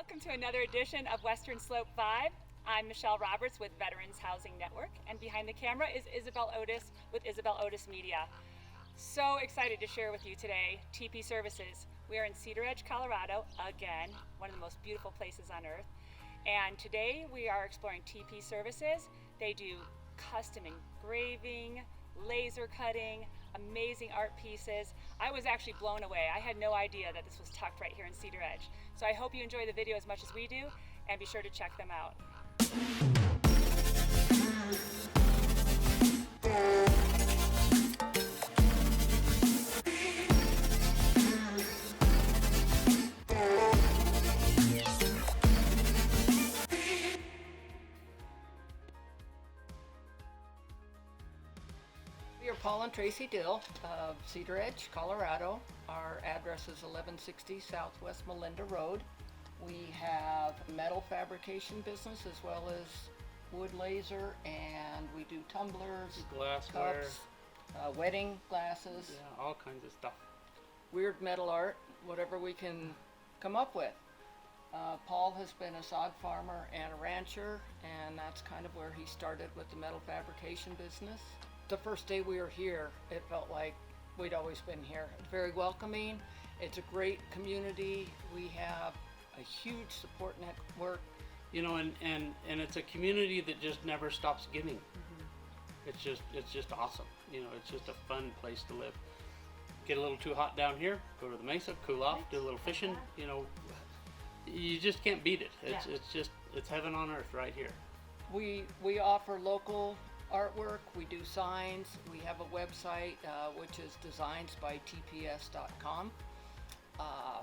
Welcome to another edition of Western Slope Vibe. I'm Michelle Roberts with Veterans Housing Network, and behind the camera is Isabel Otis with Isabel Otis Media. So excited to share with you today TP Services. We are in Cedaredge, Colorado, again, one of the most beautiful places on earth. And today we are exploring TP Services. They do custom engraving, laser cutting, amazing art pieces. I was actually blown away. I had no idea that this was tucked right here in Cedaredge. So I hope you enjoy the video as much as we do, and be sure to check them out. We are Paul and Tracy Dill of Cedaredge, Colorado. Our address is 1160 Southwest Melinda Road. We have metal fabrication business as well as wood laser, and we do tumblers, glassware, cups, wedding glasses, yeah, all kinds of stuff. weird metal art, whatever we can come up with. Paul has been a sod farmer and a rancher, and that's kind of where he started with the metal fabrication business. The first day we were here, it felt like we'd always been here. Very welcoming. It's a great community. We have a huge support network. You know, and it's a community that just never stops giving. Mm-hmm. It's just awesome. You know, it's just a fun place to live. Get a little too hot down here, go to the mesa, cool off, do a little fishing. You know, you just can't beat it. It's heaven on earth right here. We offer local artwork, we do signs, we have a website which is designsbytps.com.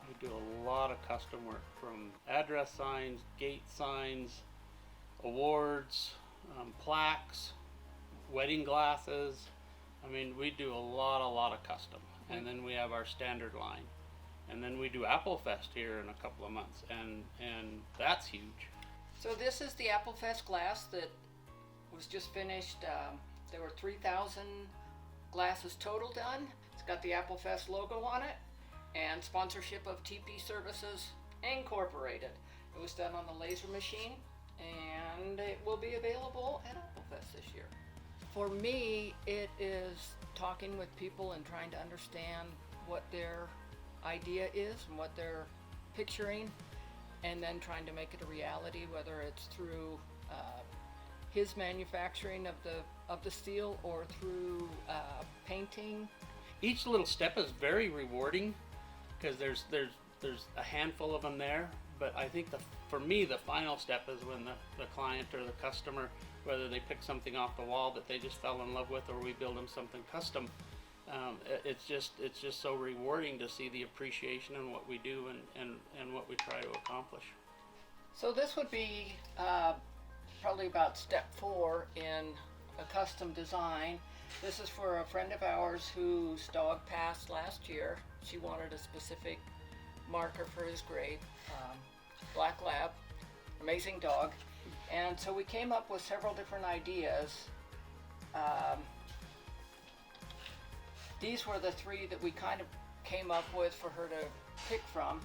We do a lot of custom work, from address signs, gate signs, awards, plaques, wedding glasses. I mean, we do a lot of custom. And then we have our standard line. And then we do Apple Fest here in a couple of months, and that's huge. So this is the Apple Fest glass that was just finished. There were 3,000 glasses total done. It's got the Apple Fest logo on it and sponsorship of TP Services Incorporated. It was done on the laser machine, and it will be available at Apple Fest this year. For me, it is talking with people and trying to understand what their idea is and what they're picturing, and then trying to make it a reality, whether it's through his manufacturing of the steel or through painting. Each little step is very rewarding because there's a handful of them there. But I think for me the final step is when the client or the customer, whether they pick something off the wall that they just fell in love with, or we build them something custom. It's just so rewarding to see the appreciation in what we do and what we try to accomplish. So this would be probably about step 4 in a custom design. This is for a friend of ours whose dog passed last year. She wanted a specific marker for his grave. Black Lab, amazing dog. And so we came up with several different ideas. These were the 3 that we kind of came up with for her to pick from.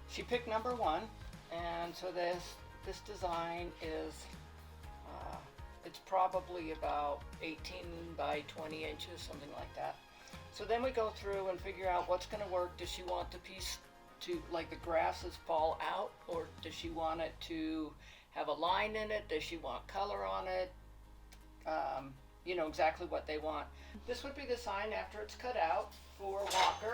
She picked number 1, and so this design is it's probably about 18 by 20 inches, something like that. So then we go through and figure out what's going to work. Does she want the piece to, like, the grasses fall out, or does she want it to have a line in it? Does she want color on it? You know exactly what they want. This would be the sign after it's cut out for Walker.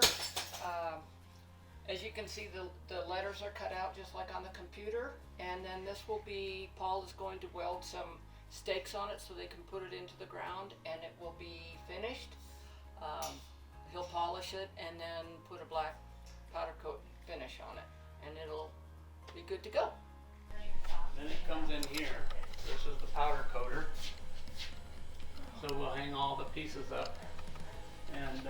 As you can see, the letters are cut out just like on the computer, and then this will be, Paul is going to weld some stakes on it so they can put it into the ground, and it will be finished. He'll polish it and then put a black powder coat finish on it, and it'll be good to go. Then it comes in here. This is the powder coater. So we'll hang all the pieces up, and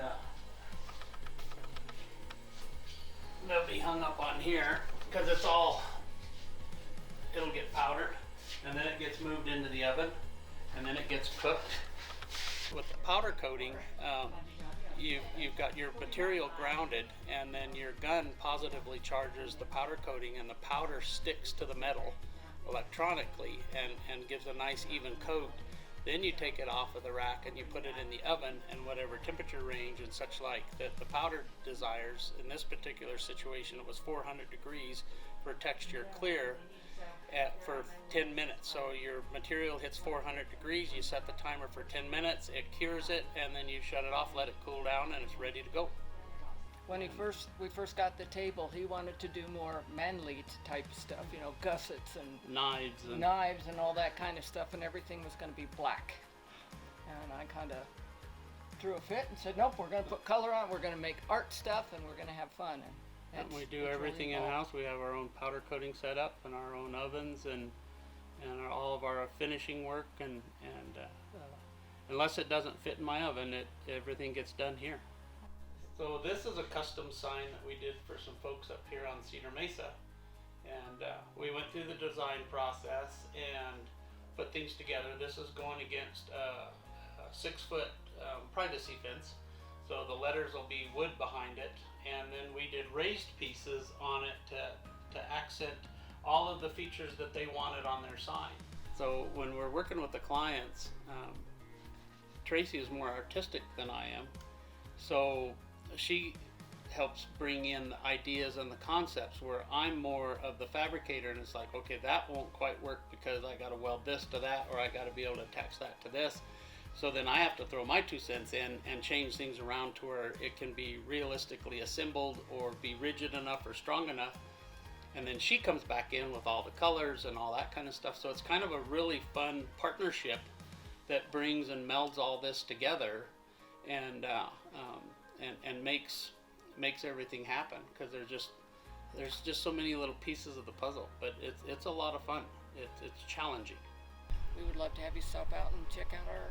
they'll be hung up on here because it'll get powdered, and then it gets moved into the oven, and then it gets cooked. With the powder coating, you've got your material grounded, and then your gun positively charges the powder coating, and the powder sticks to the metal electronically and gives a nice even coat. Then you take it off of the rack and you put it in the oven, and whatever temperature range and such like that the powder desires. In this particular situation, it was 400 degrees for texture clear for 10 minutes. So your material hits 400 degrees, you set the timer for 10 minutes, it cures it, and then you shut it off, let it cool down, and it's ready to go. When we first got the table, he wanted to do more manly type stuff, you know, gussets and Knives and all that kind of stuff, and everything was going to be black. And I kind of threw a fit and said, nope, we're going to put color on, we're going to make art stuff, and we're going to have fun. And we do everything in house. We have our own powder coating set up and our own ovens and all of our finishing work, and unless it doesn't fit in my oven, everything gets done here. So this is a custom sign that we did for some folks up here on Cedar Mesa, and we went through the design process and put things together. This is going against a 6-foot privacy fence, so the letters will be wood behind it, and then we did raised pieces on it to accent all of the features that they wanted on their sign. So when we're working with the clients, Tracy is more artistic than I am, so she helps bring in the ideas and the concepts, where I'm more of the fabricator, and it's like, okay, that won't quite work because I got to weld this to that, or I got to be able to attach that to this. So then I have to throw my 2 cents in and change things around to where it can be realistically assembled or be rigid enough or strong enough. And then she comes back in with all the colors and all that kind of stuff. So it's kind of a really fun partnership that brings and melds all this together and makes everything happen, because there's just so many little pieces of the puzzle. But it's a lot of fun. It's challenging. We would love to have you stop out and check out our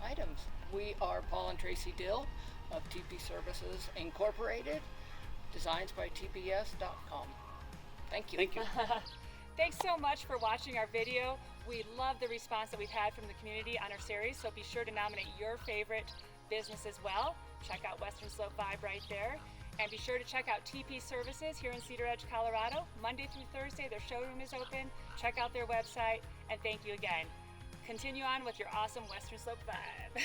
items. We are Paul and Tracy Dill of TP Services Incorporated, designsbytps.com. Thank you. Thank you. Thanks so much for watching our video. We love the response that we've had from the community on our series, so be sure to nominate your favorite business as well. Check out Western Slope 5 right there. And be sure to check out TP Services here in Cedaredge, Colorado. Monday through Thursday, their showroom is open. Check out their website, and thank you again. Continue on with your awesome Western Slope 5.